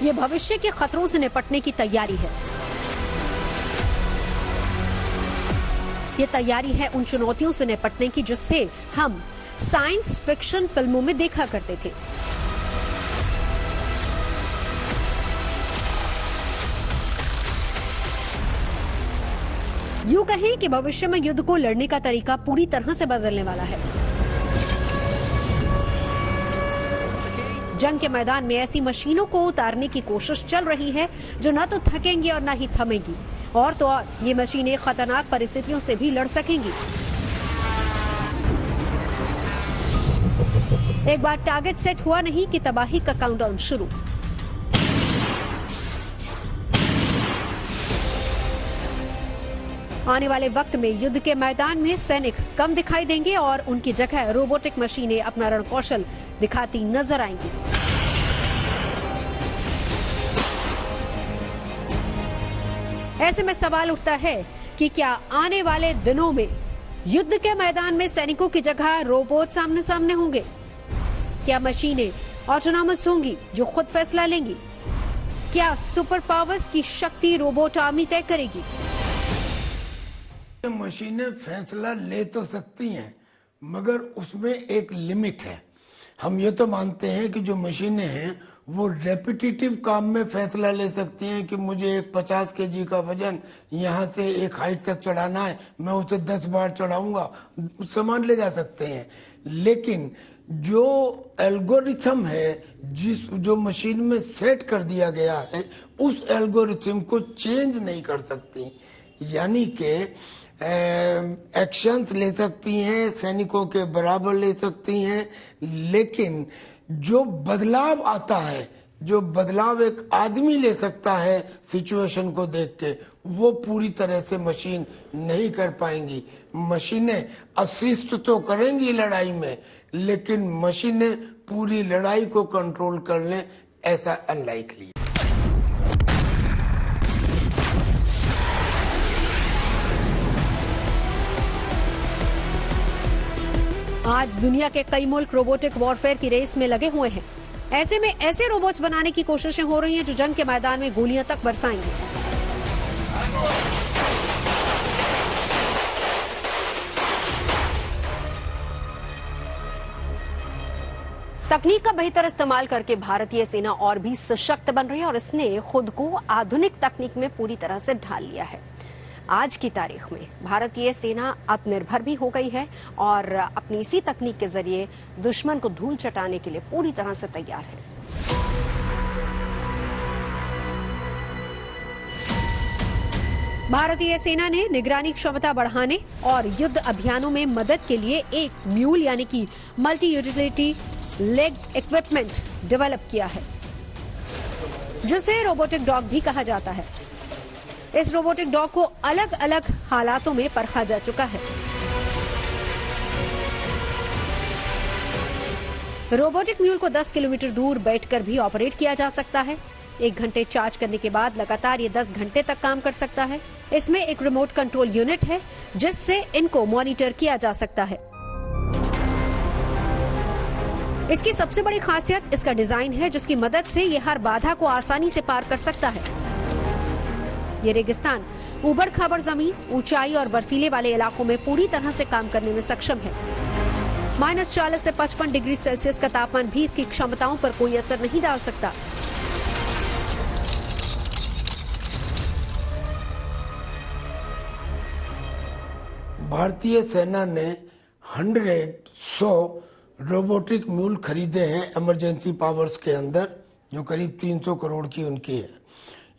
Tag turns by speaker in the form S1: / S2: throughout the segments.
S1: ये भविष्य के खतरों से निपटने की तैयारी है। ये तैयारी है उन चुनौतियों से निपटने की जिससे हम साइंस फिक्शन फिल्मों में देखा करते थे। यूं कहें कि भविष्य में युद्ध को लड़ने का तरीका पूरी तरह से बदलने वाला है। जंग के मैदान में ऐसी मशीनों को उतारने की कोशिश चल रही है जो न तो थकेंगी और न ही थमेंगी, और तो और ये मशीनें खतरनाक परिस्थितियों से भी लड़ सकेंगी। एक बार टारगेट सेट हुआ नहीं कि तबाही का काउंटडाउन शुरू। आने वाले वक्त में युद्ध के मैदान में सैनिक कम दिखाई देंगे और उनकी जगह रोबोटिक मशीनें अपना रणकौशल दिखाती नजर आएंगी। ऐसे में सवाल उठता है कि क्या आने वाले दिनों में युद्ध के मैदान में सैनिकों की जगह रोबोट सामने सामने होंगे? क्या मशीनें ऑटोनॉमस होंगी जो खुद फैसला लेंगी? क्या सुपर पावर्स की शक्ति रोबोट आर्मी तय करेगी?
S2: मशीनें फैसला ले तो सकती हैं, मगर उसमें एक लिमिट है। हम ये तो मानते हैं कि जो मशीनें हैं वो रेपिटेटिव काम में फैसला ले सकती हैं कि मुझे एक 50 केजी का वजन यहाँ से एक हाइट तक चढ़ाना है, मैं उसे 10 बार चढ़ाऊंगा, सामान ले जा सकते हैं। लेकिन जो एल्गोरिथम है जो मशीन में सेट कर दिया गया है, उस एल्गोरिथम को चेंज नहीं कर सकती। यानी कि एक्शंस ले सकती हैं, सैनिकों के बराबर ले सकती हैं, लेकिन जो बदलाव आता है, जो बदलाव एक आदमी ले सकता है सिचुएशन को देख के, वो पूरी तरह से मशीन नहीं कर पाएंगी। मशीनें असिस्ट तो करेंगी लड़ाई में, लेकिन मशीनें पूरी लड़ाई को कंट्रोल कर लें, ऐसा अनलाइकली।
S1: आज दुनिया के कई मुल्क रोबोटिक वॉरफेयर की रेस में लगे हुए हैं। ऐसे में ऐसे रोबोट्स बनाने की कोशिशें हो रही हैं जो जंग के मैदान में गोलियां तक बरसाएंगे। तकनीक का बेहतर इस्तेमाल करके भारतीय सेना और भी सशक्त बन रही है और इसने खुद को आधुनिक तकनीक में पूरी तरह से ढाल लिया है। आज की तारीख में भारतीय सेना आत्मनिर्भर भी हो गई है और अपनी इसी तकनीक के जरिए दुश्मन को धूल चटाने के लिए पूरी तरह से तैयार है। भारतीय सेना ने निगरानी क्षमता बढ़ाने और युद्ध अभियानों में मदद के लिए एक म्यूल यानी कि multi utility leg equipment develop किया है, जिसे रोबोटिक डॉग भी कहा जाता है। इस रोबोटिक डॉग को अलग अलग हालातों में परखा जा चुका है। रोबोटिक म्यूल को 10 किलोमीटर दूर बैठकर भी ऑपरेट किया जा सकता है। 1 घंटे चार्ज करने के बाद लगातार ये 10 घंटे तक काम कर सकता है। इसमें एक रिमोट कंट्रोल यूनिट है जिससे इनको मॉनिटर किया जा सकता है। इसकी सबसे बड़ी खासियत इसका डिजाइन है, जिसकी मदद से ये हर बाधा को आसानी से पार कर सकता है। ये रेगिस्तान, ऊबड़ खाबड़ जमीन, ऊंचाई और बर्फीले वाले इलाकों में पूरी तरह से काम करने में सक्षम है। -40 से 55 डिग्री सेल्सियस का तापमान भी इसकी क्षमताओं पर कोई असर नहीं डाल सकता।
S2: भारतीय सेना ने 100 रोबोटिक म्यूल खरीदे हैं इमरजेंसी पावर्स के अंदर, जो करीब 300 करोड़ की उनकी है।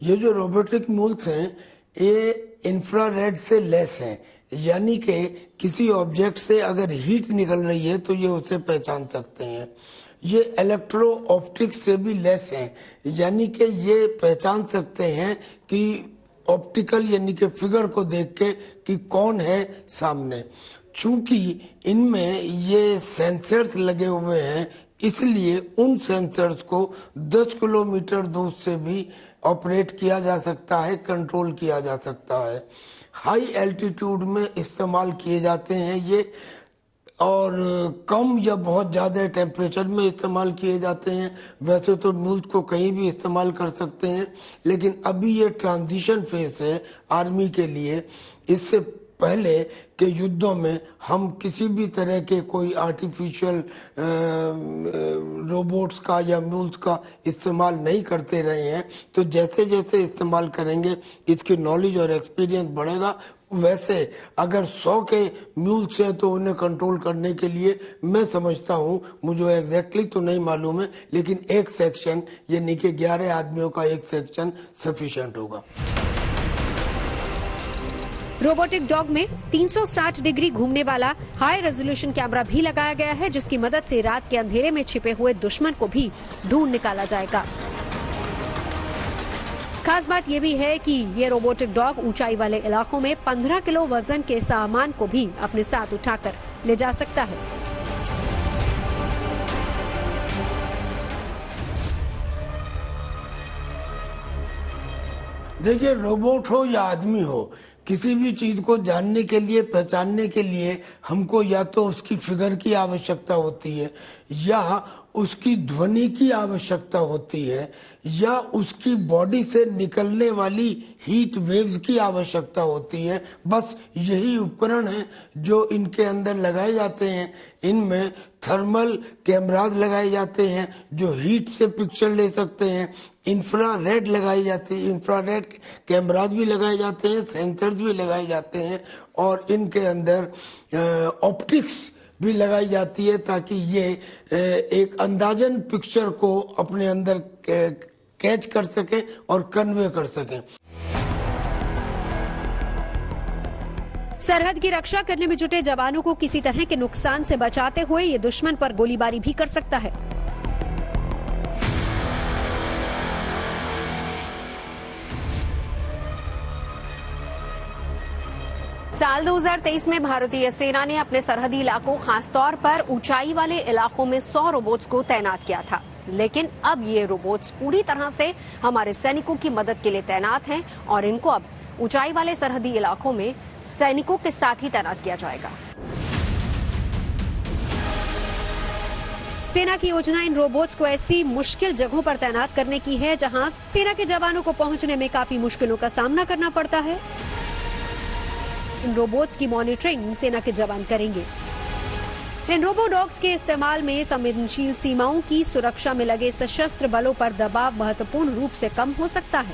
S2: ये जो रोबोटिक म्यूल्स हैं ये इंफ्रारेड से लेस हैं, यानी कि किसी ऑब्जेक्ट से अगर हीट निकल रही है तो ये उसे पहचान सकते हैं। ये इलेक्ट्रो ऑप्टिक्स से भी लेस हैं, यानी कि ये पहचान सकते हैं कि ऑप्टिकल यानी कि फिगर को देख के कि कौन है सामने। चूंकि इनमें ये सेंसर्स लगे हुए हैं, इसलिए उन सेंसर्स को 10 किलोमीटर दूर से भी ऑपरेट किया जा सकता है, कंट्रोल किया जा सकता है। हाई एल्टीट्यूड में इस्तेमाल किए जाते हैं ये, और कम या बहुत ज़्यादा टेम्परेचर में इस्तेमाल किए जाते हैं। वैसे तो म्यूल्स को कहीं भी इस्तेमाल कर सकते हैं, लेकिन अभी ये ट्रांजिशन फेस है आर्मी के लिए। इससे पहले के युद्धों में हम किसी भी तरह के कोई आर्टिफिशियल रोबोट्स का या म्यूल्स का इस्तेमाल नहीं करते रहे हैं। तो जैसे जैसे इस्तेमाल करेंगे इसकी नॉलेज और एक्सपीरियंस बढ़ेगा। वैसे अगर 100 के म्यूल्स हैं तो उन्हें कंट्रोल करने के लिए मैं समझता हूं, मुझे एग्जैक्टली तो नहीं मालूम है, लेकिन एक सेक्शन यानी कि 11 आदमियों का एक सेक्शन सफिशिएंट होगा।
S1: रोबोटिक डॉग में 360 डिग्री घूमने वाला हाई रेजोल्यूशन कैमरा भी लगाया गया है, जिसकी मदद से रात के अंधेरे में छिपे हुए दुश्मन को भी ढूंढ निकाला जाएगा। खास बात यह भी है कि ये रोबोटिक डॉग ऊंचाई वाले इलाकों में 15 किलो वजन के सामान को भी अपने साथ उठाकर ले जा सकता है।
S2: देखिए, रोबोट हो या आदमी हो, किसी भी चीज को जानने के लिए, पहचानने के लिए हमको या तो उसकी फिगर की आवश्यकता होती है, या उसकी ध्वनि की आवश्यकता होती है, या उसकी बॉडी से निकलने वाली हीट वेव्स की आवश्यकता होती है। बस यही उपकरण हैं जो इनके अंदर लगाए जाते हैं। इनमें थर्मल कैमरास लगाए जाते हैं जो हीट से पिक्चर ले सकते हैं। इंफ्रारेड लगाई जाती है, इंफ्रारेड कैमरास भी लगाए जाते हैं, सेंसर्स भी लगाए जाते हैं, और इनके अंदर ऑप्टिक्स भी लगाई जाती है ताकि ये एक अंदाजन पिक्चर को अपने अंदर कैच कर सके और कन्वे कर सके।
S1: सरहद की रक्षा करने में जुटे जवानों को किसी तरह के नुकसान से बचाते हुए ये दुश्मन पर गोलीबारी भी कर सकता है। साल 2023 में भारतीय सेना ने अपने सरहदी इलाकों, खासतौर पर ऊंचाई वाले इलाकों में 100 रोबोट्स को तैनात किया था, लेकिन अब ये रोबोट्स पूरी तरह से हमारे सैनिकों की मदद के लिए तैनात हैं और इनको अब ऊंचाई वाले सरहदी इलाकों में सैनिकों के साथ ही तैनात किया जाएगा। सेना की योजना इन रोबोट्स को ऐसी मुश्किल जगहों पर तैनात करने की है जहां सेना के जवानों को पहुंचने में काफी मुश्किलों का सामना करना पड़ता है। इन रोबोट्स की मॉनिटरिंग सेना के जवान करेंगे। इन रोबो डॉग्स के इस्तेमाल में संवेदनशील सीमाओं की सुरक्षा में लगे सशस्त्र बलों पर दबाव महत्वपूर्ण रूप से कम हो सकता है।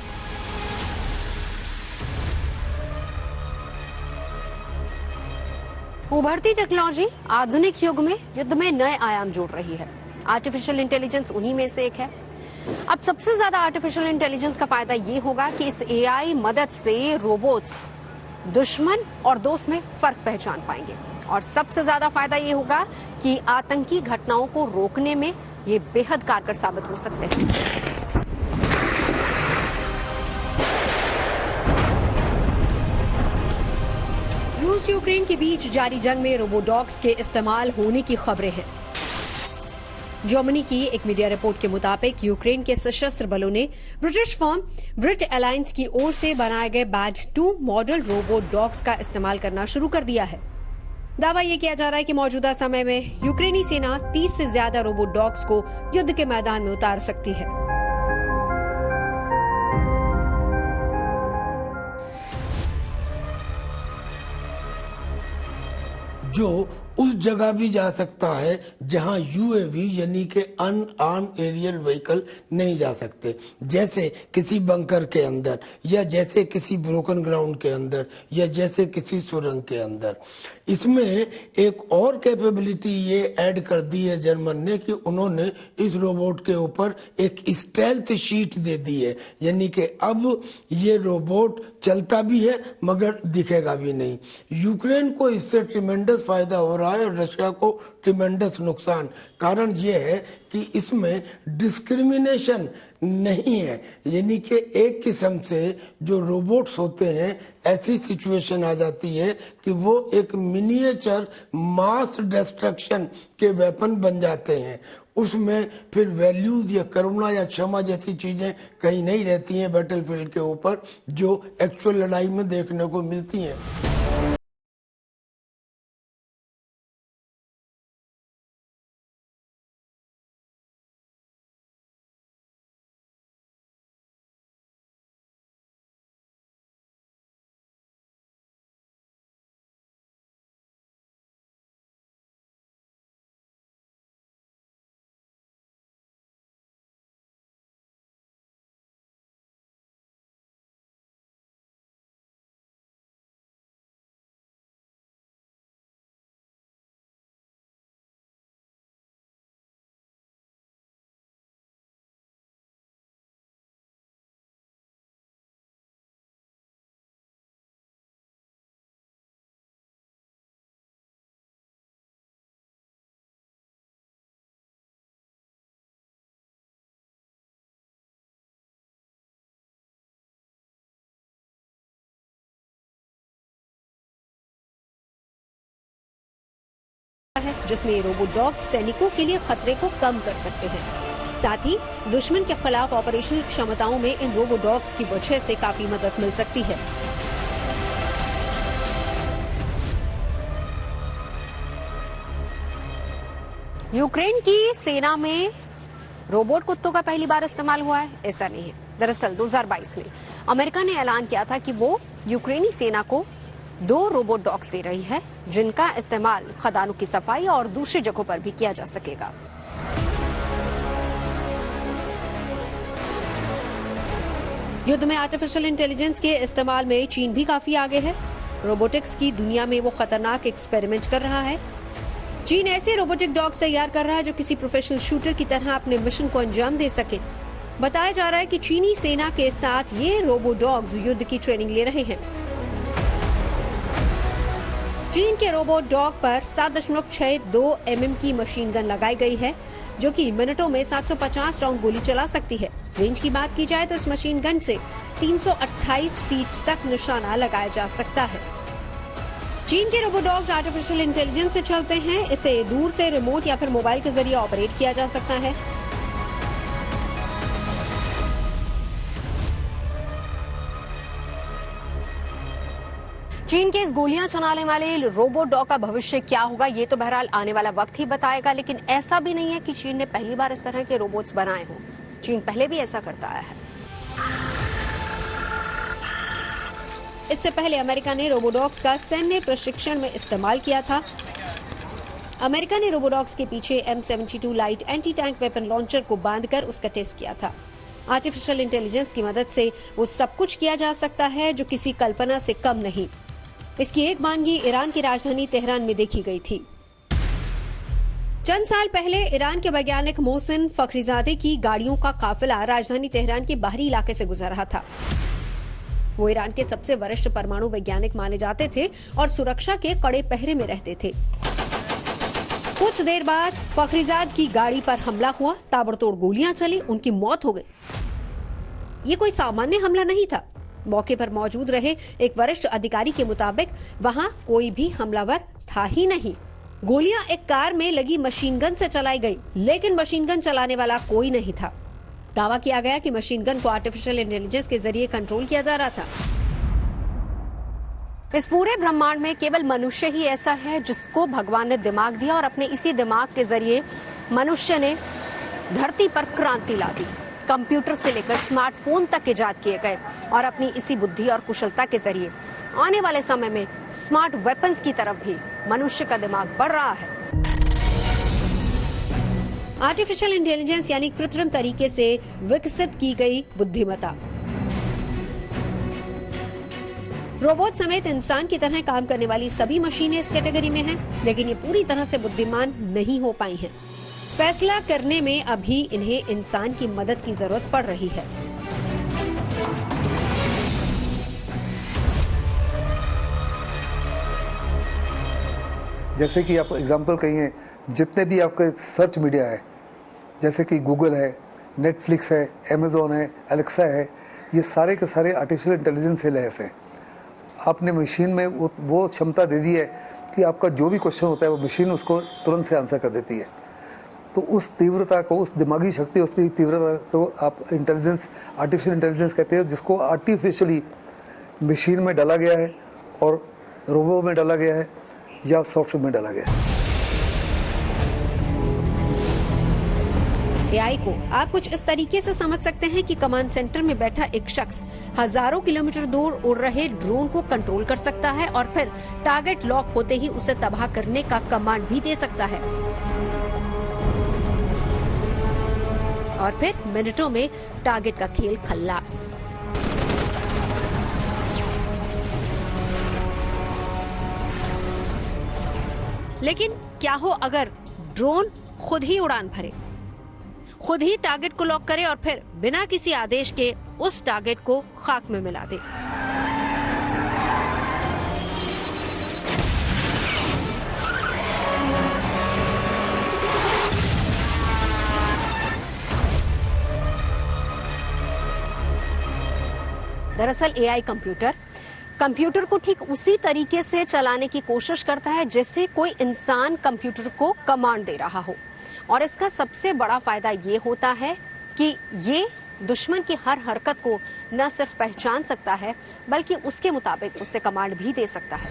S1: उभरती टेक्नोलॉजी आधुनिक युग में युद्ध में नए आयाम जोड़ रही है। आर्टिफिशियल इंटेलिजेंस उन्हीं में से एक है। अब सबसे ज्यादा आर्टिफिशियल इंटेलिजेंस का फायदा ये होगा कि इस एआई मदद से रोबोट्स दुश्मन और दोस्त में फर्क पहचान पाएंगे, और सबसे ज्यादा फायदा ये होगा कि आतंकी घटनाओं को रोकने में ये बेहद कारगर साबित हो सकते हैं। रूस यूक्रेन के बीच जारी जंग में रोबोडॉग्स के इस्तेमाल होने की खबरें हैं। जर्मनी की एक मीडिया रिपोर्ट के मुताबिक यूक्रेन के सशस्त्र बलों ने ब्रिटिश फर्म ब्रिट अलायंस की ओर से बनाए गए बैड 2 मॉडल रोबोट डॉग्स का इस्तेमाल करना शुरू कर दिया है। दावा यह किया जा रहा है कि मौजूदा समय में यूक्रेनी सेना 30 से ज्यादा रोबोट डॉग्स को युद्ध के मैदान में उतार सकती है।
S2: जो उस जगह भी जा सकता है जहां यूएवी यानी कि अनआर्म्ड एरियल व्हीकल नहीं जा सकते, जैसे किसी बंकर के अंदर, या जैसे किसी ब्रोकन ग्राउंड के अंदर, या जैसे किसी सुरंग के अंदर। इसमें एक और कैपेबिलिटी ये ऐड कर दी है जर्मन ने कि उन्होंने इस रोबोट के ऊपर एक स्टेल्थ शीट दे दी है, यानी कि अब ये रोबोट चलता भी है मगर दिखेगा भी नहीं। यूक्रेन को इससे ट्रिमेंडस फायदा हो रहा है और रशिया को ट्रिमेंडस नुकसान। कारण ये है कि इसमें डिस्क्रिमिनेशन नहीं है, यानी कि एक किस्म से जो रोबोट्स होते हैं ऐसी सिचुएशन आ जाती है कि वो एक मिनिएचर मास डिस्ट्रक्शन के वेपन बन जाते हैं। उसमें फिर वैल्यूज या करुणा या क्षमा जैसी चीजें कहीं नहीं रहती हैं बैटलफील्ड के ऊपर, जो एक्चुअल लड़ाई में देखने को मिलती हैं।
S1: है, जिसमें ये रोबोट डॉग्स सैनिकों के लिए खतरे को कम कर सकते हैं। साथ ही दुश्मन के खिलाफ ऑपरेशनल क्षमताओं में इन रोबोट डॉग्स की वजह से काफी मदद मिल सकती है। यूक्रेन की सेना में रोबोट कुत्तों का पहली बार इस्तेमाल हुआ है, ऐसा नहीं है। दरअसल 2022 में अमेरिका ने ऐलान किया था कि वो यूक्रेनी सेना को 2 रोबोट डॉग्स दे रही है, जिनका इस्तेमाल खदानों की सफाई और दूसरी जगहों पर भी किया जा सकेगा। युद्ध में आर्टिफिशियल इंटेलिजेंस के इस्तेमाल में चीन भी काफी आगे है। रोबोटिक्स की दुनिया में वो खतरनाक एक्सपेरिमेंट कर रहा है। चीन ऐसे रोबोटिक डॉग्स तैयार कर रहा है जो किसी प्रोफेशनल शूटर की तरह अपने मिशन को अंजाम दे सके। बताया जा रहा है कि चीनी सेना के साथ ये रोबो डॉग्स युद्ध की ट्रेनिंग ले रहे हैं। चीन के रोबोट डॉग पर 7.62 mm की मशीन गन लगाई गई है, जो कि मिनटों में 750 राउंड गोली चला सकती है। रेंज की बात की जाए तो इस मशीन गन से 328 फीट तक निशाना लगाया जा सकता है। चीन के रोबो डॉग्स आर्टिफिशियल इंटेलिजेंस से चलते हैं। इसे दूर से रिमोट या फिर मोबाइल के जरिए ऑपरेट किया जा सकता है। चीन के इस गोलियां चलाने वाले रोबोट डॉग का भविष्य क्या होगा, ये तो बहरहाल आने वाला वक्त ही बताएगा। लेकिन ऐसा भी नहीं है कि चीन ने पहली बार इस तरह के रोबोट्स बनाए हों। चीन पहले भी ऐसा करता आया है। इससे पहले अमेरिका ने रोबोडॉग्स का सैन्य प्रशिक्षण में इस्तेमाल किया था। अमेरिका ने रोबोडॉग्स के पीछे M72 light anti tank weapon launcher को बांधकर उसका टेस्ट किया था। आर्टिफिशियल इंटेलिजेंस की मदद से वो सब कुछ किया जा सकता है जो किसी कल्पना से कम नहीं। इसकी एक मानगी ईरान की राजधानी तेहरान में देखी गई थी। चंद साल पहले ईरान के वैज्ञानिक मोहसिन फखरीजादे की गाड़ियों का काफिला राजधानी तेहरान के बाहरी इलाके से गुजर रहा था। वो ईरान के सबसे वरिष्ठ परमाणु वैज्ञानिक माने जाते थे और सुरक्षा के कड़े पहरे में रहते थे। कुछ देर बाद फखरीजाद की गाड़ी पर हमला हुआ, ताबड़तोड़ गोलियां चली, उनकी मौत हो गई। ये कोई सामान्य हमला नहीं था। मौके पर मौजूद रहे एक वरिष्ठ अधिकारी के मुताबिक वहां कोई भी हमलावर था ही नहीं। गोलियां एक कार में लगी मशीन गन से चलाई गई, लेकिन मशीन गन चलाने वाला कोई नहीं था। दावा किया गया कि मशीन गन को आर्टिफिशियल इंटेलिजेंस के जरिए कंट्रोल किया जा रहा था। इस पूरे ब्रह्मांड में केवल मनुष्य ही ऐसा है जिसको भगवान ने दिमाग दिया और अपने इसी दिमाग के जरिए मनुष्य ने धरती पर क्रांति ला दी। कंप्यूटर से लेकर स्मार्टफोन तक इजाद किए गए और अपनी इसी बुद्धि और कुशलता के जरिए आने वाले समय में स्मार्ट वेपन्स की तरफ भी मनुष्य का दिमाग बढ़ रहा है। आर्टिफिशियल इंटेलिजेंस यानी कृत्रिम तरीके से विकसित की गई बुद्धिमत्ता। रोबोट समेत इंसान की तरह काम करने वाली सभी मशीनें इस कैटेगरी में हैं, लेकिन ये पूरी तरह से बुद्धिमान नहीं हो पाई हैं। फैसला करने में अभी इन्हें इंसान की मदद की जरूरत पड़ रही है।
S3: जैसे कि आप एग्जांपल कहिए, जितने भी आपके सर्च मीडिया है, जैसे कि गूगल है, नेटफ्लिक्स है, अमेजोन है, एलेक्सा है, ये सारे के सारे आर्टिफिशियल इंटेलिजेंस से लैस हैं। आपने मशीन में वो क्षमता दे दी है कि आपका जो भी क्वेश्चन होता है वो मशीन उसको तुरंत से आंसर कर देती है। तो उस तीव्रता को, उस दिमागी शक्ति, उस तीव्रता को आप इंटेलिजेंस, आर्टिफिशियल इंटेलिजेंस कहते हैं, जिसको आर्टिफिशियली मशीन में डाला गया है और रोबो में डाला गया है या सॉफ्टवेयर में डाला गया है।
S1: एआई को आप कुछ इस तरीके से समझ सकते हैं कि कमांड सेंटर में बैठा एक शख्स हजारों किलोमीटर दूर उड़ रहे ड्रोन को कंट्रोल कर सकता है और फिर टारगेट लॉक होते ही उसे तबाह करने का कमांड भी दे सकता है और फिर मिनटों में टारगेट का खेल खल्लास। लेकिन क्या हो अगर ड्रोन खुद ही उड़ान भरे, खुद ही टारगेट को लॉक करे और फिर बिना किसी आदेश के उस टारगेट को खाक में मिला दे। दरअसल एआई कंप्यूटर कंप्यूटर को ठीक उसी तरीके से चलाने की कोशिश करता है जैसे कोई इंसान कंप्यूटर को कमांड दे रहा हो। और इसका सबसे बड़ा फायदा ये होता है कि ये दुश्मन की हर हरकत को न सिर्फ पहचान सकता है बल्कि उसके मुताबिक उसे कमांड भी दे सकता है।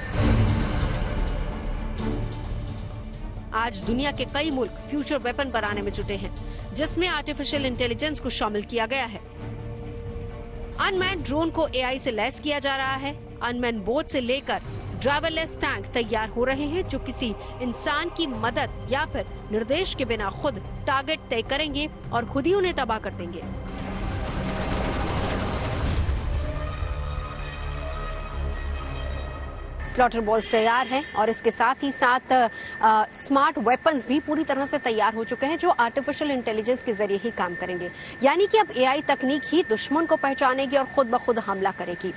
S1: आज दुनिया के कई मुल्क फ्यूचर वेपन बनाने में जुटे हैं, जिसमें आर्टिफिशियल इंटेलिजेंस को शामिल किया गया है। अनमैन ड्रोन को एआई से लैस किया जा रहा है। अनमैन बोट से लेकर ड्राइवरलेस टैंक तैयार हो रहे हैं जो किसी इंसान की मदद या फिर निर्देश के बिना खुद टारगेट तय करेंगे और खुद ही उन्हें तबाह कर देंगे। स्लॉटर बॉल्स तैयार हैं और इसके साथ ही साथ स्मार्ट वेपन्स भी पूरी तरह से तैयार हो चुके हैं जो आर्टिफिशियल इंटेलिजेंस के जरिए ही काम करेंगे। यानी कि अब एआई तकनीक ही दुश्मन को पहचानेगी और खुद ब खुद हमला करेगी।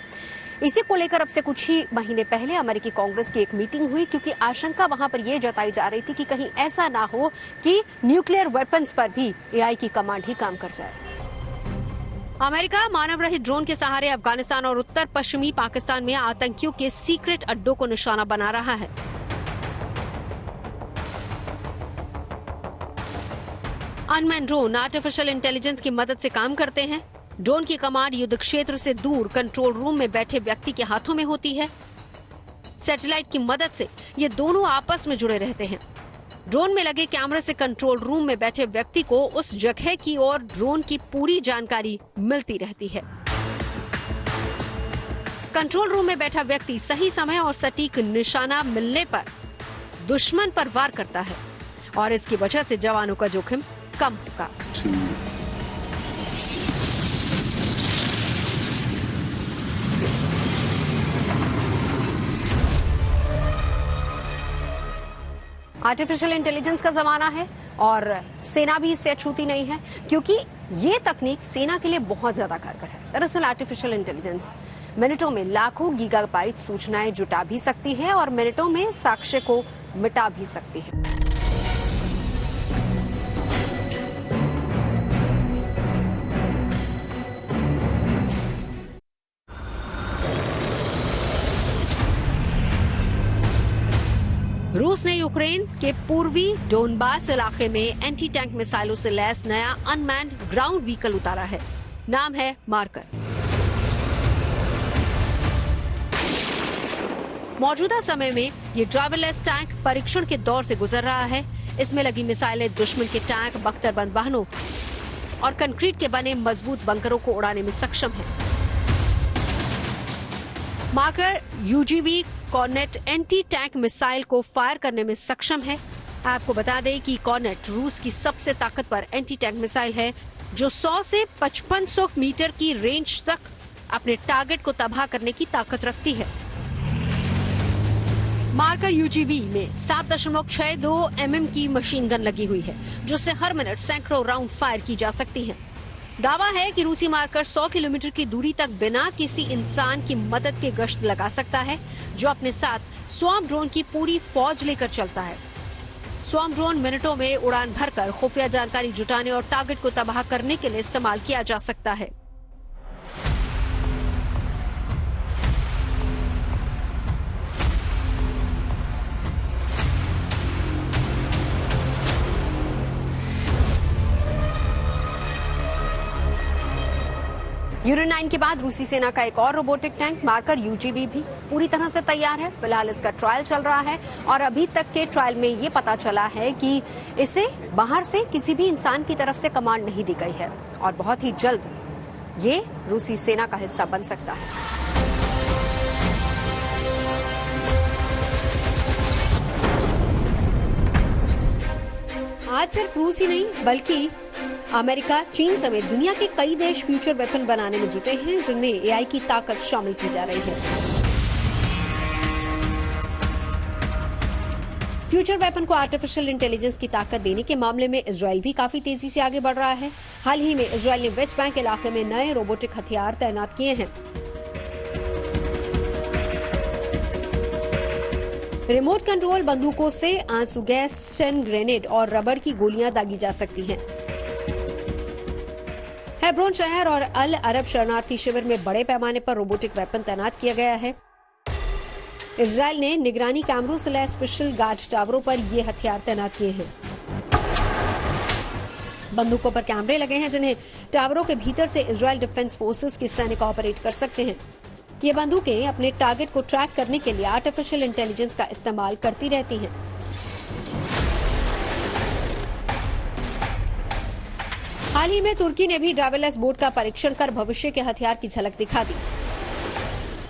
S1: इसी को लेकर अब से कुछ ही महीने पहले अमेरिकी कांग्रेस की एक मीटिंग हुई, क्योंकि आशंका वहां पर यह जताई जा रही थी कि कहीं ऐसा ना हो कि न्यूक्लियर वेपन्स पर भी एआई की कमांड ही काम कर जाए। अमेरिका मानव रहित ड्रोन के सहारे अफगानिस्तान और उत्तर पश्चिमी पाकिस्तान में आतंकियों के सीक्रेट अड्डों को निशाना बना रहा है। अनमैन ड्रोन आर्टिफिशियल इंटेलिजेंस की मदद से काम करते हैं। ड्रोन की कमांड युद्ध क्षेत्र से दूर कंट्रोल रूम में बैठे व्यक्ति के हाथों में होती है। सैटेलाइट की मदद से ये दोनों आपस में जुड़े रहते हैं। ड्रोन में लगे कैमरे से कंट्रोल रूम में बैठे व्यक्ति को उस जगह की और ड्रोन की पूरी जानकारी मिलती रहती है। कंट्रोल रूम में बैठा व्यक्ति सही समय और सटीक निशाना मिलने पर दुश्मन पर वार करता है और इसकी वजह से जवानों का जोखिम कम होगा। आर्टिफिशियल इंटेलिजेंस का जमाना है और सेना भी इससे अछूती नहीं है, क्योंकि ये तकनीक सेना के लिए बहुत ज्यादा कारगर है। दरअसल आर्टिफिशियल इंटेलिजेंस मिनटों में लाखों गीगाबाइट सूचनाएं जुटा भी सकती है और मिनटों में साक्ष्य को मिटा भी सकती है। रूस ने यूक्रेन के पूर्वी डोनबास इलाके में एंटी टैंक मिसाइलों से लैस नया अनमैन्ड ग्राउंड व्हीकल उतारा है। नाम है मार्कर। मौजूदा समय में ये ड्राइवरलेस टैंक परीक्षण के दौर से गुजर रहा है। इसमें लगी मिसाइलें दुश्मन के टैंक, बख्तरबंद वाहनों और कंक्रीट के बने मजबूत बंकरों को उड़ाने में सक्षम है। Marker UGV Kornet anti tank missile को फायर करने में सक्षम है। आपको बता दें कि कॉर्नेट रूस की सबसे ताकतवर एंटी टैंक मिसाइल है जो 100 से 5500 मीटर की रेंज तक अपने टारगेट को तबाह करने की ताकत रखती है। मार्कर यूजीवी में 7.62 mm की मशीन गन लगी हुई है, जिससे हर मिनट सैकड़ों राउंड फायर की जा सकती है। दावा है कि रूसी मार्कर 100 किलोमीटर की दूरी तक बिना किसी इंसान की मदद के गश्त लगा सकता है, जो अपने साथ स्वॉर्म ड्रोन की पूरी फौज लेकर चलता है। स्वॉर्म ड्रोन मिनटों में उड़ान भरकर खुफिया जानकारी जुटाने और टारगेट को तबाह करने के लिए इस्तेमाल किया जा सकता है। यूरेन 9 के बाद रूसी सेना का एक और रोबोटिक टैंक मार्कर यूजीवी भी पूरी तरह से तैयार है। फिलहाल इसका ट्रायल चल रहा है और अभी तक के ट्रायल में ये पता चला है कि इसे बाहर से किसी भी इंसान की तरफ से कमांड नहीं दी गई है और बहुत ही जल्द ये रूसी सेना का हिस्सा बन सकता है। आज सिर्फ रूस ही नहीं बल्कि अमेरिका, चीन समेत दुनिया के कई देश फ्यूचर वेपन बनाने में जुटे हैं, जिनमें एआई की ताकत शामिल की जा रही है। फ्यूचर वेपन को आर्टिफिशियल इंटेलिजेंस की ताकत देने के मामले में इजराइल भी काफी तेजी से आगे बढ़ रहा है। हाल ही में इजराइल ने वेस्ट बैंक इलाके में नए रोबोटिक हथियार तैनात किए हैं। रिमोट कंट्रोल बंदूकों से आंसू गैस, स्टन ग्रेनेड और रबड़ की गोलियां दागी जा सकती हैं। हेब्रोन शहर और अल अरब शरणार्थी शिविर में बड़े पैमाने पर रोबोटिक वेपन तैनात किया गया है। इजराइल ने निगरानी कैमरों से लैस स्पेशल गार्ड टावरों पर ये हथियार तैनात किए हैं। बंदूकों पर कैमरे लगे हैं जिन्हें टावरों के भीतर से इजराइल डिफेंस फोर्सेस के सैनिक ऑपरेट कर सकते हैं। ये बंदूकें अपने टारगेट को ट्रैक करने के लिए आर्टिफिशियल इंटेलिजेंस का इस्तेमाल करती रहती हैं। हाल ही में तुर्की ने भी ड्राइवरलेस बोट का परीक्षण कर भविष्य के हथियार की झलक दिखा दी।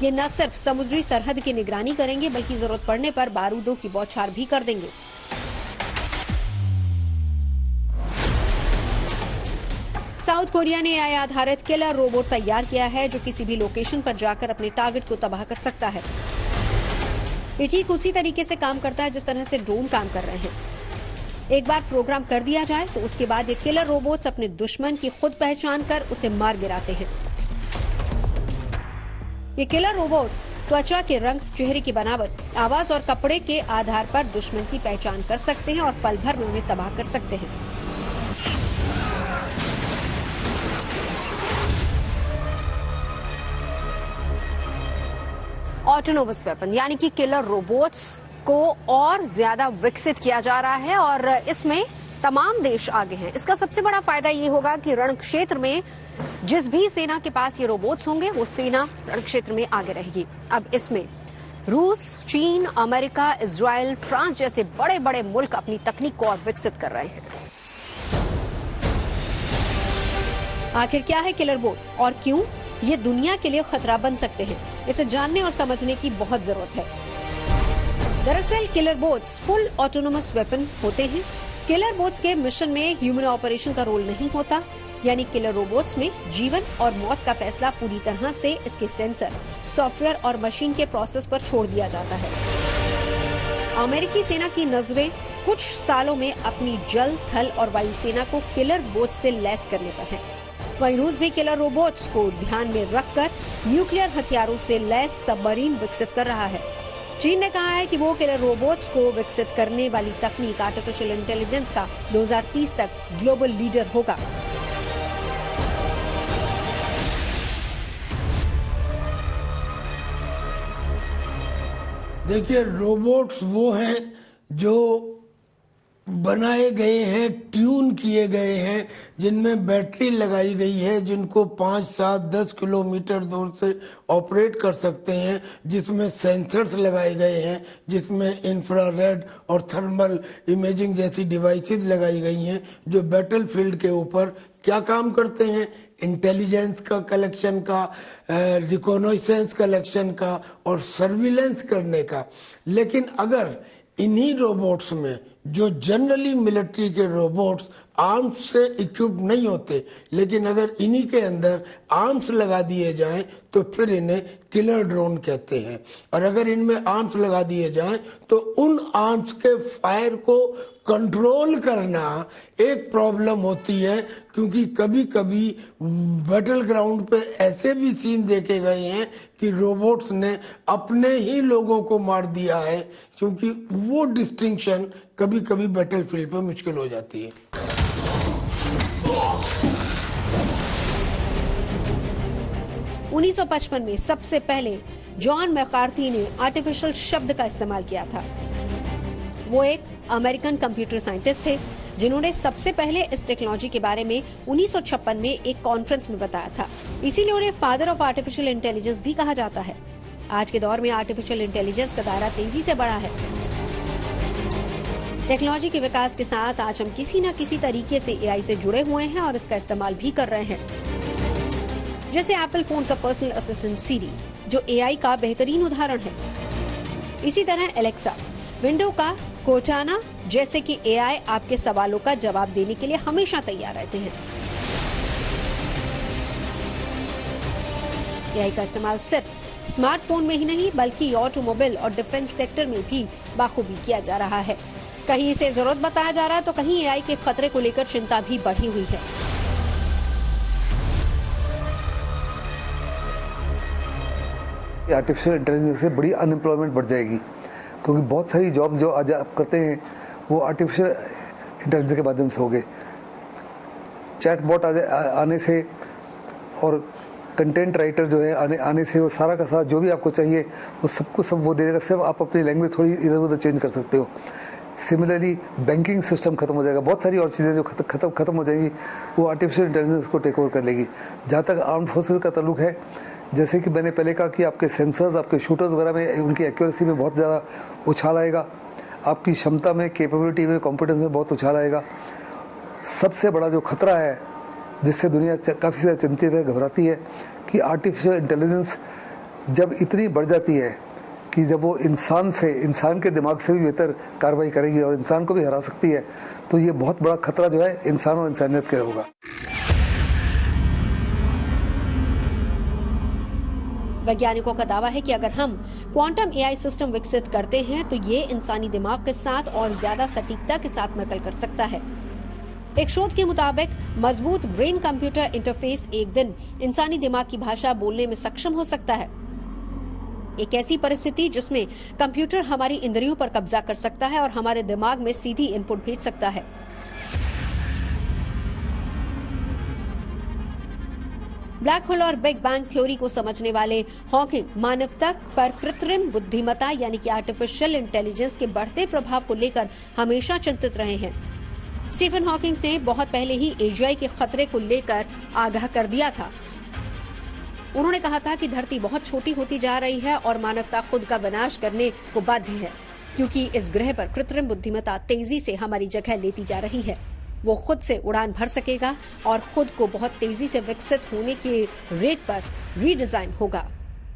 S1: ये न सिर्फ समुद्री सरहद की निगरानी करेंगे बल्कि जरूरत पड़ने पर बारूदों की बौछार भी कर देंगे। साउथ कोरिया ने एआई आधारित किलर रोबोट तैयार किया है जो किसी भी लोकेशन पर जाकर अपने टारगेट को तबाह कर सकता है। ये ठीक उसी तरीके से काम करता है जिस तरह से ड्रोन काम कर रहे हैं। एक बार प्रोग्राम कर दिया जाए तो उसके बाद ये किलर रोबोट्स अपने दुश्मन की खुद पहचान कर उसे मार गिराते हैं। ये किलर रोबोट त्वचा के रंग, चेहरे की बनावट, आवाज और कपड़े के आधार पर दुश्मन की पहचान कर सकते हैं और पल भर में उन्हें तबाह कर सकते हैं। ऑटोनोमस वेपन यानी कि किलर रोबोट्स को और ज्यादा विकसित किया जा रहा है और इसमें तमाम देश आगे हैं। इसका सबसे बड़ा फायदा ये होगा कि रण क्षेत्र में जिस भी सेना के पास ये रोबोट्स होंगे वो सेना रण क्षेत्र में आगे रहेगी। अब इसमें रूस, चीन, अमेरिका, इजराइल, फ्रांस जैसे बड़े बड़े मुल्क अपनी तकनीक को और विकसित कर रहे हैं। आखिर क्या है किलर बोट और क्यों ये दुनिया के लिए खतरा बन सकते हैं, इसे जानने और समझने की बहुत जरूरत है। दरअसल killer boats full autonomous weapon होते हैं। किलर बोट्स के मिशन में ह्यूमन ऑपरेशन का रोल नहीं होता, यानी किलर रोबोट्स में जीवन और मौत का फैसला पूरी तरह से इसके सेंसर, सॉफ्टवेयर और मशीन के प्रोसेस पर छोड़ दिया जाता है। अमेरिकी सेना की नजरें कुछ सालों में अपनी जल, थल और वायुसेना को किलर बोट से लैस करने पर है। वहीं रूस भी किलर रोबोट्स को ध्यान में रखकर न्यूक्लियर हथियारों से लैस सबमरीन विकसित कर रहा है। चीन ने कहा है कि वो किलर रोबोट्स को विकसित करने वाली तकनीक आर्टिफिशियल इंटेलिजेंस का 2030 तक ग्लोबल लीडर होगा।
S2: देखिए, रोबोट्स वो हैं जो बनाए गए हैं, ट्यून किए गए हैं, जिनमें बैटरी लगाई गई है, जिनको 5, 7, 10 किलोमीटर दूर से ऑपरेट कर सकते हैं, जिसमें सेंसर्स लगाए गए हैं, जिसमें इंफ्रारेड और थर्मल इमेजिंग जैसी डिवाइसेस लगाई गई हैं, जो बैटलफील्ड के ऊपर क्या काम करते हैं, इंटेलिजेंस का कलेक्शन का, रिकॉनाइसेंस कलेक्शन का और सर्विलेंस करने का। लेकिन अगर इन्हीं रोबोट्स में जो जनरली मिलिट्री के रोबोट्स आर्म्स से इक्विप्ड नहीं होते, लेकिन अगर इन्हीं के अंदर आर्म्स लगा दिए जाएं तो फिर इन्हें किलर ड्रोन कहते हैं। और अगर इनमें आर्म्स लगा दिए जाएं तो उन आर्म्स के फायर को कंट्रोल करना एक प्रॉब्लम होती है, क्योंकि कभी कभी बैटल ग्राउंड पे ऐसे भी सीन देखे गए हैं कि रोबोट्स ने अपने ही लोगों को मार दिया है, क्योंकि वो डिस्टिंक्शन कभी कभी बैटलफील्ड पे मुश्किल हो जाती है।
S1: 1955 में सबसे पहले जॉन मैकार्थी ने आर्टिफिशियल शब्द का इस्तेमाल किया था। वो एक अमेरिकन कंप्यूटर साइंटिस्ट थे जिन्होंने सबसे पहले इस टेक्नोलॉजी के बारे में 1956 में एक कॉन्फ्रेंस में बताया था। इसीलिए उन्हें फादर ऑफ आर्टिफिशियल इंटेलिजेंस भी कहा जाता है। आज के दौर में आर्टिफिशियल इंटेलिजेंस का दायरा तेजी से बढ़ा है। टेक्नोलॉजी के विकास के साथ आज हम किसी न किसी तरीके से एआई से जुड़े हुए हैं और इसका इस्तेमाल भी कर रहे हैं। जैसे एप्पल फोन का पर्सनल असिस्टेंट सीरी, जो एआई का बेहतरीन उदाहरण है। इसी तरह एलेक्सा, विंडो का कोर्टाना जैसे कि एआई आपके सवालों का जवाब देने के लिए हमेशा तैयार रहते हैं। एआई का इस्तेमाल सिर्फ स्मार्टफोन में ही नहीं बल्कि ऑटोमोबाइल और डिफेंस सेक्टर में भी बाखूबी किया जा रहा है। कहीं इसे जरूरत बताया जा रहा है तो कहीं एआई के खतरे को लेकर चिंता भी बढ़ी हुई है।
S3: आर्टिफिशियल इंटेलिजेंस से बड़ी अनएम्प्लॉयमेंट बढ़ जाएगी, क्योंकि बहुत सारी जॉब जो आज आप करते हैं वो आर्टिफिशियल इंटेलिजेंस के माध्यम से हो गए। चैटबॉट आने से और कंटेंट राइटर जो है आने से वो सारा का सारा जो भी आपको चाहिए वो सबको सब वो दे देगा, सिर्फ आप अपनी लैंग्वेज थोड़ी इधर उधर चेंज कर सकते हो। सिमिलरली बैंकिंग सिस्टम खत्म हो जाएगा, बहुत सारी और चीज़ें जो खत्म हो जाएंगी वो आर्टिफिशियल इंटेलिजेंस को टेक ओवर कर लेगी। जहाँ तक आर्म फोर्सेस का ताल्लुक है, जैसे कि मैंने पहले कहा कि आपके सेंसर्स, आपके शूटर्स वगैरह में उनकी एक्यूरेसी में बहुत ज़्यादा उछाल आएगा, आपकी क्षमता में, कैपेबिलिटी में, कॉम्पिटेंस में बहुत उछाल आएगा। सबसे बड़ा जो खतरा है जिससे दुनिया काफ़ी ज़्यादा चिंतित है, घबराती है, कि आर्टिफिशियल इंटेलिजेंस जब इतनी बढ़ जाती है कि जब वो इंसान के दिमाग से भी बेहतर कार्रवाई करेगी और इंसान को भी हरा सकती है, तो ये बहुत बड़ा खतरा जो है इंसान और इंसानियत के होगा।
S1: वैज्ञानिकों का दावा है कि अगर हम क्वांटम एआई सिस्टम विकसित करते हैं तो ये इंसानी दिमाग के साथ और ज्यादा सटीकता के साथ नकल कर सकता है। एक शोध के मुताबिक मजबूत ब्रेन कंप्यूटर इंटरफेस एक दिन इंसानी दिमाग की भाषा बोलने में सक्षम हो सकता है। एक ऐसी परिस्थिति जिसमें कंप्यूटर हमारी इंद्रियों पर कब्जा कर सकता है और हमारे दिमाग में सीधी इनपुट भेज सकता है। ब्लैक होल और बिग बैंग थ्योरी को समझने वाले हॉकिंग मानवता पर कृत्रिम बुद्धिमत्ता यानी कि आर्टिफिशियल इंटेलिजेंस के बढ़ते प्रभाव को लेकर हमेशा चिंतित रहे हैं। स्टीफन हॉकिंग ने बहुत पहले ही एआई के खतरे को लेकर आगाह कर दिया था। उन्होंने कहा था कि धरती बहुत छोटी होती जा रही है और मानवता खुद का विनाश करने को बाध्य है, क्योंकि इस ग्रह पर कृत्रिम बुद्धिमत्ता तेजी से हमारी जगह लेती जा रही है। वो खुद से उड़ान भर सकेगा और खुद को बहुत तेजी से विकसित होने के रेट पर रीडिजाइन होगा।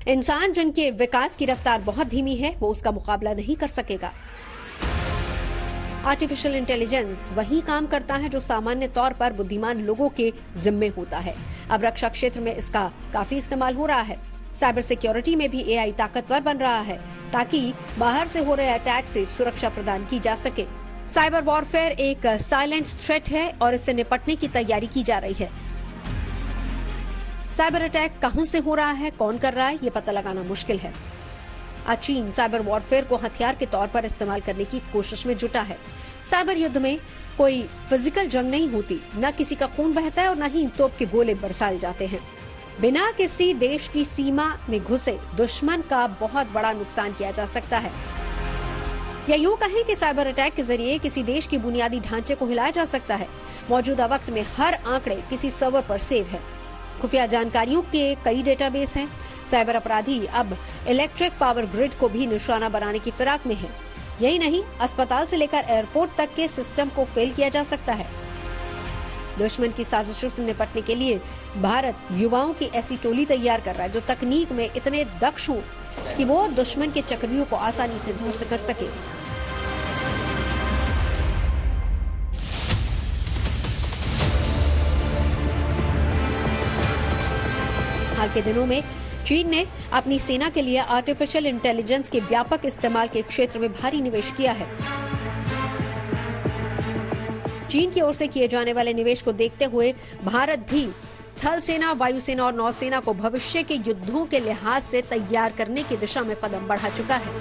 S1: इंसान जिनके विकास की रफ्तार बहुत धीमी है वो उसका मुकाबला नहीं कर सकेगा। आर्टिफिशियल इंटेलिजेंस वही काम करता है जो सामान्य तौर पर बुद्धिमान लोगों के जिम्मे होता है। अब रक्षा क्षेत्र में इसका काफी इस्तेमाल हो रहा है। साइबर सिक्योरिटी में भी एआई ताकतवर बन रहा है ताकि बाहर से हो रहे अटैक से सुरक्षा प्रदान की जा सके। साइबर वॉरफेयर एक साइलेंट थ्रेट है और इससे निपटने की तैयारी की जा रही है। साइबर अटैक कहां से हो रहा है, कौन कर रहा है, ये पता लगाना मुश्किल है। आज चीन साइबर वॉरफेयर को हथियार के तौर पर इस्तेमाल करने की कोशिश में जुटा है। साइबर युद्ध में कोई फिजिकल जंग नहीं होती, न किसी का खून बहता है और न ही तोप के गोले बरसाए जाते हैं। बिना किसी देश की सीमा में घुसे दुश्मन का बहुत बड़ा नुकसान किया जा सकता है। या यूं कहें कि साइबर अटैक के जरिए किसी देश की बुनियादी ढांचे को हिलाया जा सकता है। मौजूदा वक्त में हर आंकड़े किसी सर्वर पर सेव है। खुफिया जानकारियों के कई डेटाबेस हैं। साइबर अपराधी अब इलेक्ट्रिक पावर ग्रिड को भी निशाना बनाने की फिराक में है। यही नहीं, अस्पताल से लेकर एयरपोर्ट तक के सिस्टम को फेल किया जा सकता है। दुश्मन की साजिशों से निपटने के लिए भारत युवाओं की ऐसी टोली तैयार कर रहा है जो तकनीक में इतने दक्ष हों कि वो दुश्मन के चक्रव्यूह को आसानी से ध्वस्त कर सके। हाल के दिनों में चीन ने अपनी सेना के लिए आर्टिफिशियल इंटेलिजेंस के व्यापक इस्तेमाल के क्षेत्र में भारी निवेश किया है। चीन की ओर से किए जाने वाले निवेश को देखते हुए भारत भी थल सेना, वायुसेना और नौसेना को भविष्य के युद्धों के लिहाज से तैयार करने की दिशा में कदम बढ़ा चुका है।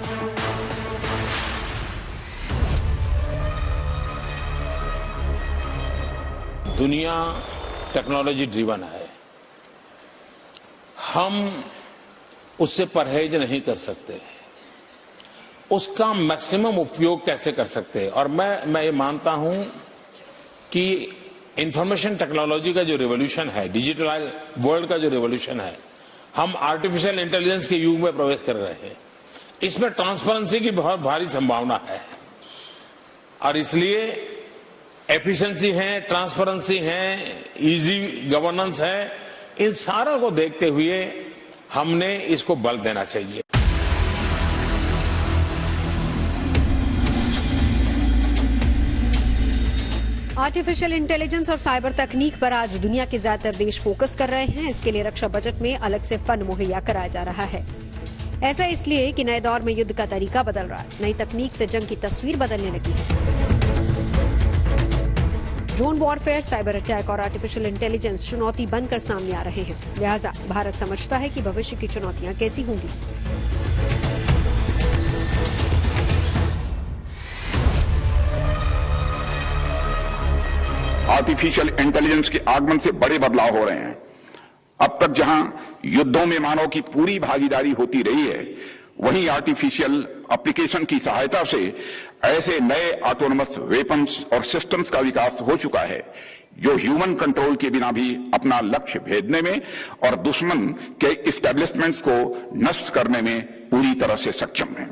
S4: दुनिया टेक्नोलॉजी ड्रिवन है, हम उससे परहेज नहीं कर सकते। उसका मैक्सिमम उपयोग कैसे कर सकते हैं? और मैं ये मानता हूं कि इंफॉर्मेशन टेक्नोलॉजी का जो रिवॉल्यूशन है, डिजिटल वर्ल्ड का जो रिवॉल्यूशन है, हम आर्टिफिशियल इंटेलिजेंस के युग में प्रवेश कर रहे हैं। इसमें ट्रांसपेरेंसी की बहुत भारी संभावना है और इसलिए एफिशिएंसी है, ट्रांसपेरेंसी है, इजी गवर्नेंस है, इन सारों को देखते हुए हमने इसको बल देना चाहिए।
S1: आर्टिफिशियल इंटेलिजेंस और साइबर तकनीक पर आज दुनिया के ज्यादातर देश फोकस कर रहे हैं। इसके लिए रक्षा बजट में अलग से फंड मुहैया कराया जा रहा है। ऐसा इसलिए कि नए दौर में युद्ध का तरीका बदल रहा है। नई तकनीक से जंग की तस्वीर बदलने लगी है। ड्रोन वॉरफेयर, साइबर अटैक और आर्टिफिशियल इंटेलिजेंस चुनौती बनकर सामने आ रहे हैं। लिहाजा भारत समझता है कि भविष्य की चुनौतियां कैसी होंगी।
S5: आर्टिफिशियल इंटेलिजेंस के आगमन से बड़े बदलाव हो रहे हैं अब तक जहां युद्धों में मानव की पूरी भागीदारी होती रही है, वहीं आर्टिफिशियल एप्लीकेशन की सहायता से ऐसे नए ऑटोनमस वेपन्स और सिस्टम्स का विकास हो चुका है जो ह्यूमन कंट्रोल के बिना भी अपना लक्ष्य भेदने में और दुश्मन के इस्टेब्लिशमेंट्स को नष्ट करने में पूरी तरह से सक्षम है।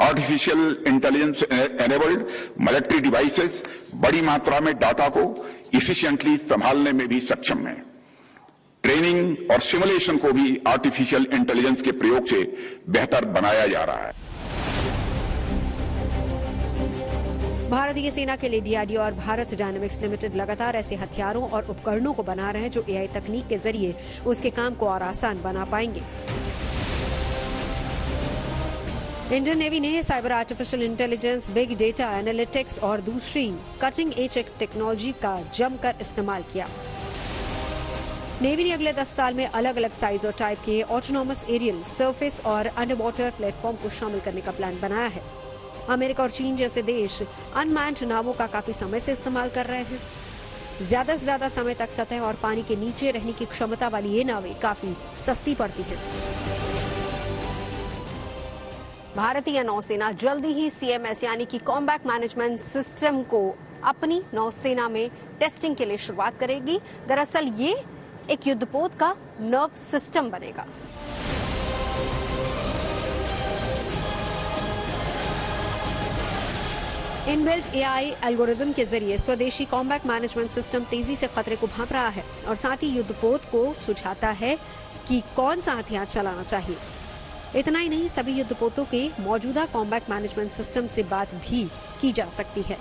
S5: Artificial intelligence enabled military devices बड़ी मात्रा में डाटा को इफिशिएंटली संभालने में भी सक्षम है। ट्रेनिंग और सिमुलेशन को भी आर्टिफिशियल इंटेलिजेंस के प्रयोग से बेहतर बनाया जा रहा है।
S1: भारतीय सेना के लिए डीआरडीओ और भारत डायनामिक्स लिमिटेड लगातार ऐसे हथियारों और उपकरणों को बना रहे हैं जो एआई तकनीक के जरिए उसके काम को और आसान बना पाएंगे। इंडियन नेवी ने cyber artificial intelligence, big data analytics और दूसरी कटिंग एज टेक्नोलॉजी का जमकर इस्तेमाल किया। नेवी ने अगले 10 साल में अलग अलग साइज और टाइप के ऑटोनॉमस एरियल, सरफेस और अंडर वाटर प्लेटफॉर्म को शामिल करने का प्लान बनाया है। अमेरिका और चीन जैसे देश अनमैन्ड नावों का काफी समय से इस्तेमाल कर रहे हैं। ज्यादा से ज्यादा समय तक सतह और पानी के नीचे रहने की क्षमता वाली ये नावें काफी सस्ती पड़ती हैं। भारतीय नौसेना जल्दी ही सीएमएस यानी कि कॉम्बैट मैनेजमेंट सिस्टम को अपनी नौसेना में टेस्टिंग के लिए शुरुआत करेगी। दरअसल ये एक युद्धपोत का नर्व सिस्टम बनेगा। इनबिल्ट एआई एल्गोरिदम के जरिए स्वदेशी कॉम्बैट मैनेजमेंट सिस्टम तेजी से खतरे को भांप रहा है और साथ ही युद्धपोत को सुझाता है कि कौन सा हथियार चलाना चाहिए। इतना ही नहीं, सभी युद्धपोतों के मौजूदा कॉम्बैट मैनेजमेंट सिस्टम से बात भी की जा सकती है।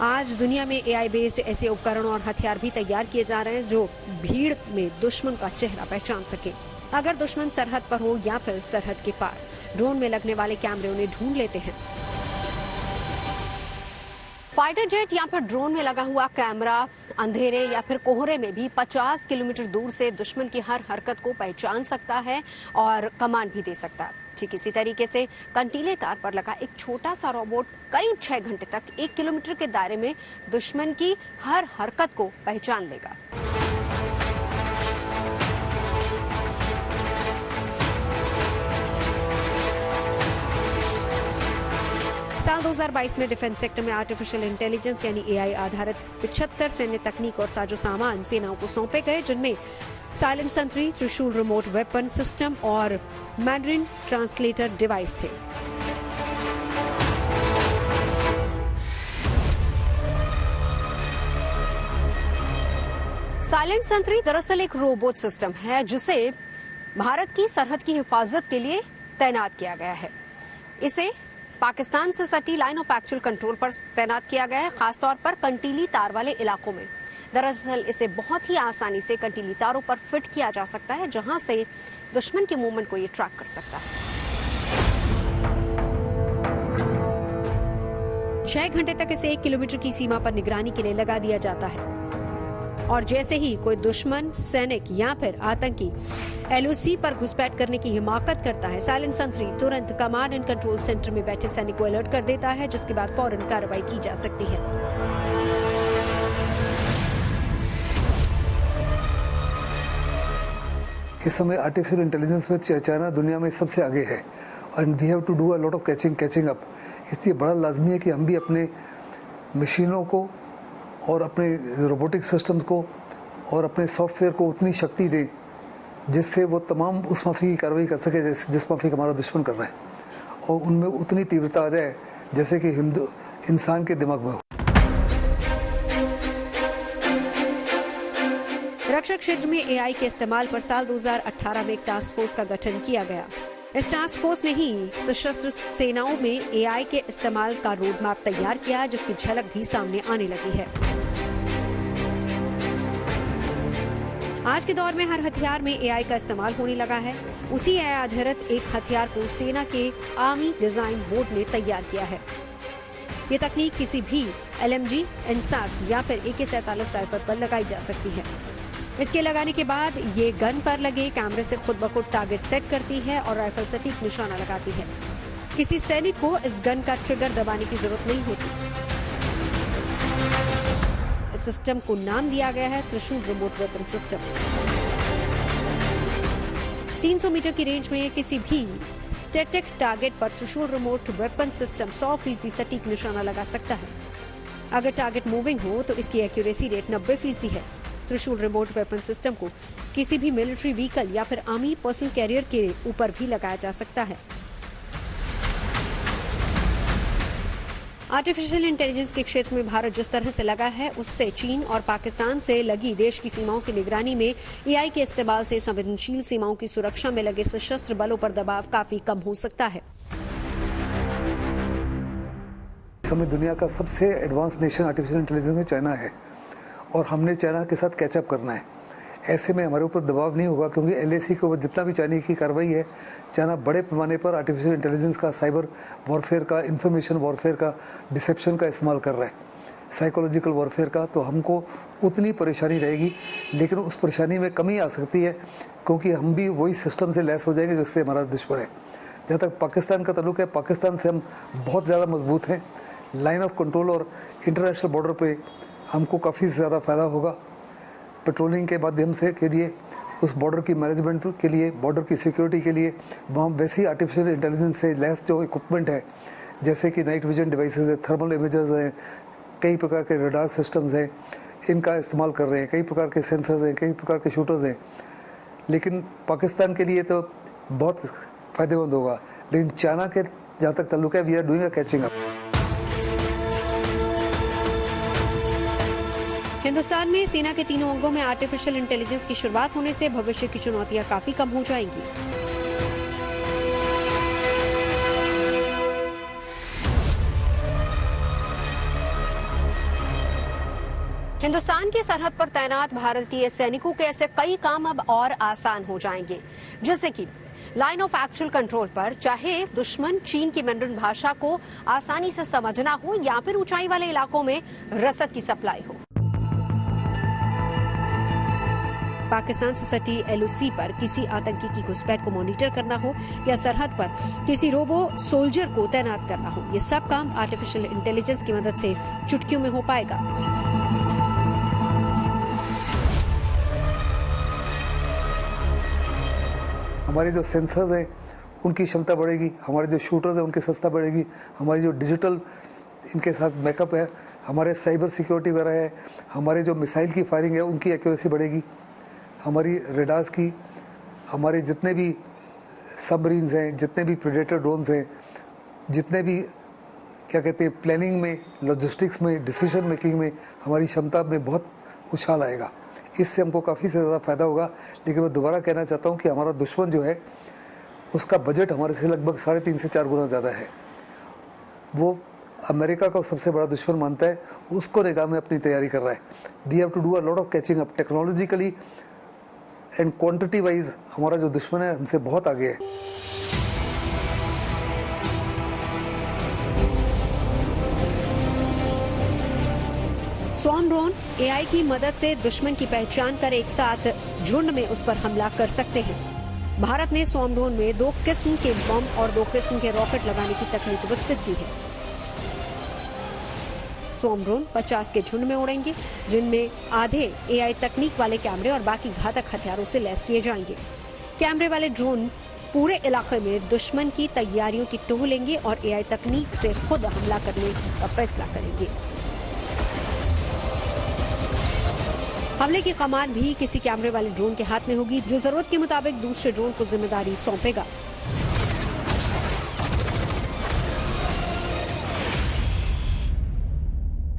S1: आज दुनिया में एआई बेस्ड ऐसे उपकरण और हथियार भी तैयार किए जा रहे हैं जो भीड़ में दुश्मन का चेहरा पहचान सके। अगर दुश्मन सरहद पर हो या फिर सरहद के पार, ड्रोन में लगने वाले कैमरे उन्हें ढूंढ लेते हैं। फाइटर जेट या फिर ड्रोन में लगा हुआ कैमरा अंधेरे या फिर कोहरे में भी 50 किलोमीटर दूर से दुश्मन की हर हरकत को पहचान सकता है और कमांड भी दे सकता है। ठीक इसी तरीके से कंटीले तार पर लगा एक छोटा सा रोबोट करीब 6 घंटे तक 1 किलोमीटर के दायरे में दुश्मन की हर हरकत को पहचान लेगा। साल 2022 में डिफेंस सेक्टर में आर्टिफिशियल इंटेलिजेंस यानी एआई आधारित 75 सैन्य तकनीक और साजो सामान सेनाओं को सौंपे गए, जिनमें साइलेंट सेंट्री, त्रिशूल रिमोट वेपन सिस्टम और मैंड्रिन ट्रांसलेटर डिवाइस थे। साइलेंट सेंट्री दरअसल एक रोबोट सिस्टम है जिसे भारत की सरहद की हिफाजत के लिए तैनात किया गया है। इसे पाकिस्तान से सटी लाइन ऑफ एक्चुअल कंट्रोल पर तैनात किया गया है, खासतौर पर कंटीली तार वाले इलाकों में। दरअसल इसे बहुत ही आसानी से कंटीली तारों पर फिट किया जा सकता है, जहां से दुश्मन के मूवमेंट को ये ट्रैक कर सकता है। 6 घंटे तक इसे 1 किलोमीटर की सीमा पर निगरानी के लिए लगा दिया जाता है और जैसे ही कोई दुश्मन, सैनिक या फिर आतंकी एलओसी पर घुसपैठ करने की हिमाकत करता है, साइलेंट सेंट्री तुरंत कमांड एंड कंट्रोल सेंटर में बैठे सैनिक को अलर्ट कर देता है, जिसके बाद फौरन कार्रवाई की जा सकती है।
S3: इस समय आर्टिफिशियल इंटेलिजेंस में चाइना दुनिया में सबसे आगे है और we have to do a lot of catching up. इसलिए बड़ा लाजमी है कि हम भी अपने मशीनों को और अपने रोबोटिक सिस्टम को और अपने सॉफ्टवेयर को उतनी शक्ति दें जिससे वो तमाम उस माफी की कार्रवाई कर सके जिस माफी का हमारा दुश्मन कर रहा है, और उनमें उतनी तीव्रता आ जाए जैसे कि इंसान के दिमाग में हो।
S1: रक्षा क्षेत्र में एआई के इस्तेमाल पर साल 2018 में एक टास्क फोर्स का गठन किया गया। इस टास्क फोर्स ने ही सशस्त्र सेनाओं में एआई के इस्तेमाल का रोड मैप तैयार किया है, जिसकी झलक भी सामने आने लगी है। आज के दौर में हर हथियार में एआई का इस्तेमाल होने लगा है। उसी एआई आधारित एक हथियार को सेना के आर्मी डिजाइन बोर्ड ने तैयार किया है। ये तकनीक किसी भी एलएमजी, एनसास या फिर AK-47 राइफल पर लगाई जा सकती है। इसके लगाने के बाद ये गन पर लगे कैमरे से खुद ब खुद टारगेट सेट करती है और राइफल सटीक निशाना लगाती है। किसी सैनिक को इस गन का ट्रिगर दबाने की जरूरत नहीं होती। इस सिस्टम को नाम दिया गया है त्रिशूल रिमोट वेपन सिस्टम। 300 मीटर की रेंज में किसी भी स्टैटिक टारगेट पर त्रिशूल रिमोट वेपन सिस्टम 100% सटीक निशाना लगा सकता है। अगर टारगेट मूविंग हो तो इसकी एक्यूरेसी रेट 90% है। त्रिशूल रिमोट वेपन सिस्टम को किसी भी मिलिट्री व्हीकल या फिर आर्मी पर्सनल कैरियर के ऊपर भी लगाया जा सकता है। आर्टिफिशियल इंटेलिजेंस के क्षेत्र में भारत जिस तरह से लगा है, उससे चीन और पाकिस्तान से लगी देश की सीमाओं की निगरानी में एआई के इस्तेमाल से संवेदनशील सीमाओं की सुरक्षा में लगे सशस्त्र बलों पर दबाव काफी कम हो सकता है।
S3: इस समय दुनिया का सबसे एडवांस नेशन आर्टिफिशियल इंटेलिजेंस में चाइना है और हमने चाइना के साथ कैचअप करना है। ऐसे में हमारे ऊपर दबाव नहीं होगा क्योंकि एलएसी को जितना भी चाइना की कार्रवाई है, चाइना बड़े पैमाने पर आर्टिफिशियल इंटेलिजेंस का, साइबर वॉरफेयर का, इंफॉर्मेशन वॉरफेयर का, डिसेप्शन का इस्तेमाल कर रहा है, साइकोलॉजिकल वॉरफेयर का। तो हमको उतनी परेशानी रहेगी, लेकिन उस परेशानी में कमी आ सकती है क्योंकि हम भी वही सिस्टम से लैस हो जाएंगे जिससे हमारा दुश्मन है। जहाँ तक पाकिस्तान का ताल्लुक है, पाकिस्तान से हम बहुत ज़्यादा मजबूत हैं। लाइन ऑफ कंट्रोल और इंटरनेशनल बॉर्डर पे हमको काफ़ी ज़्यादा फ़ायदा होगा। पेट्रोलिंग के माध्यम से के लिए, उस बॉर्डर की मैनेजमेंट के लिए, बॉर्डर की सिक्योरिटी के लिए वहाँ वैसी आर्टिफिशियल इंटेलिजेंस से लैस जो इक्विपमेंट है, जैसे कि नाइट विजन डिवाइसेस है, थर्मल इमेजेस हैं, कई प्रकार के रडार सिस्टम्स हैं, इनका इस्तेमाल कर रहे हैं, कई प्रकार के सेंसर्स हैं, कई प्रकार के शूटर्स हैं। लेकिन पाकिस्तान के लिए तो बहुत फ़ायदेमंद होगा, लेकिन चाइना के जहाँ तक ताल्लुक है, we are doing a catching up.
S1: Hindustan में सेना के तीनों अंगों में आर्टिफिशियल इंटेलिजेंस की शुरुआत होने से भविष्य की चुनौतियां काफी कम हो जाएंगी। हिंदुस्तान की सरहद पर तैनात भारतीय सैनिकों के ऐसे कई काम अब और आसान हो जाएंगे, जैसे कि लाइन ऑफ एक्चुअल कंट्रोल पर चाहे दुश्मन चीन की मैंडरिन भाषा को आसानी से समझना हो या फिर ऊंचाई वाले इलाकों में रसद की सप्लाई हो। पाकिस्तान से सटी एलओसी पर किसी आतंकी की घुसपैठ को मॉनिटर करना हो या सरहद पर किसी रोबो सोल्जर को तैनात करना हो, ये सब काम आर्टिफिशियल इंटेलिजेंस की मदद से चुटकियों में हो पाएगा।
S3: हमारे जो सेंसर्स हैं उनकी क्षमता बढ़ेगी, हमारे जो शूटर्स हैं उनकी सस्ता बढ़ेगी, हमारी जो डिजिटल इनके साथ बैकअप है, हमारे साइबर सिक्योरिटी वगैरह है, हमारे जो मिसाइल की फायरिंग है उनकी एक्यूरेसी बढ़ेगी, हमारी रेडार्स की, हमारे जितने भी सबमरीन्स हैं, जितने भी प्रेडेटर ड्रोन्स हैं, जितने भी क्या कहते हैं प्लानिंग में, लॉजिस्टिक्स में, डिसीजन मेकिंग में हमारी क्षमता में बहुत उछाल आएगा। इससे हमको काफ़ी से ज़्यादा फ़ायदा होगा। लेकिन मैं दोबारा कहना चाहता हूँ कि हमारा दुश्मन जो है उसका बजट हमारे से लगभग 3.5 से 4 गुना ज़्यादा है। वो अमेरिका को सबसे बड़ा दुश्मन मानता है, उसको निगाह में अपनी तैयारी कर रहा है। We have to do a lot of catching up technologically and quantity wise. हमारा जो दुश्मन है हमसे बहुत आगे है।
S1: स्वॉर्म ड्रोन एआई की मदद से दुश्मन की पहचान कर एक साथ झुंड में उस पर हमला कर सकते हैं। भारत ने स्वॉर्म ड्रोन में 2 किस्म के बम और 2 किस्म के रॉकेट लगाने की तकनीक विकसित की है। स्वॉर्म ड्रोन 50 के झुंड में उड़ेंगे, जिनमें आधे एआई तकनीक वाले कैमरे और बाकी घातक हथियारों से लैस किए जाएंगे। कैमरे वाले ड्रोन पूरे इलाके में दुश्मन की तैयारियों की टोह लेंगे और एआई तकनीक से खुद हमला करने का फैसला करेंगे। हमले की कमान भी किसी कैमरे वाले ड्रोन के हाथ में होगी, जो जरूरत के मुताबिक दूसरे ड्रोन को जिम्मेदारी सौंपेगा।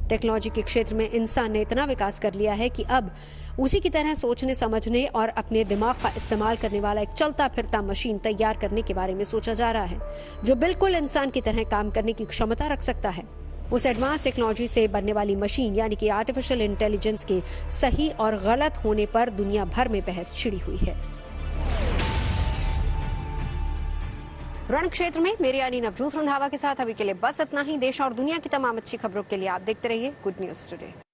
S1: टेक्नोलॉजी के क्षेत्र में इंसान ने इतना विकास कर लिया है कि अब उसी की तरह सोचने, समझने और अपने दिमाग का इस्तेमाल करने वाला एक चलता फिरता मशीन तैयार करने के बारे में सोचा जा रहा है, जो बिल्कुल इंसान की तरह काम करने की क्षमता रख सकता है। उस एडवांस टेक्नोलॉजी से बनने वाली मशीन यानी कि आर्टिफिशियल इंटेलिजेंस के सही और गलत होने पर दुनिया भर में बहस छिड़ी हुई है। रण क्षेत्र में मेरे यानी नवजोत रंधावा के साथ अभी के लिए बस इतना ही। देश और दुनिया की तमाम अच्छी खबरों के लिए आप देखते रहिए गुड न्यूज टुडे।